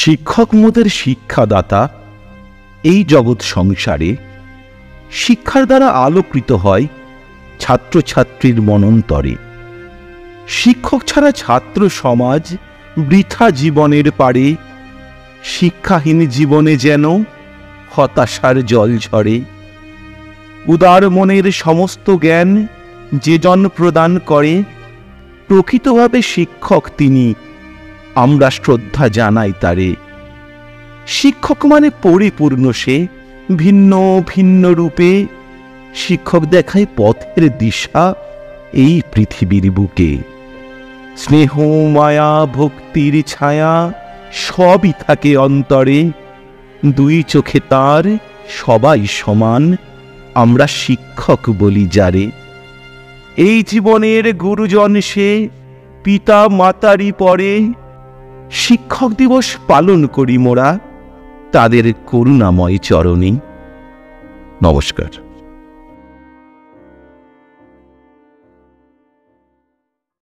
শিক্ষক মোদের শিক্ষাদাতা। এই জগৎ সংসারে শিক্ষার দ্বারা আলোকিত হয় ছাত্রছাত্রীর মনন্তরে। শিক্ষক ছাড়া ছাত্র সমাজ বৃথা জীবনের পারে। শিক্ষাহীন জীবনে যেন হতাশার জল ঝরে। উদার মনের সমস্ত জ্ঞান যে জন প্রদান করে, প্রকৃতভাবে শিক্ষক তিনি, আমরা শ্রদ্ধা জানাই তারে। শিক্ষক মানে পরিপূর্ণ সে, ভিন্ন ভিন্ন রূপে। শিক্ষক দেখায় পথের দিশা এই পৃথিবীর বুকে। স্নেহ মায়া ভক্তির ছায়া সবই থাকে অন্তরে। দুই চোখে তার সবাই সমান, আমরা শিক্ষক বলি যারে। এই জীবনের গুরুজন সে, পিতা মাতারই পরে। শিক্ষক দিবস পালন করি মোরা তাদের করুণাময় চরণে। নমস্কার।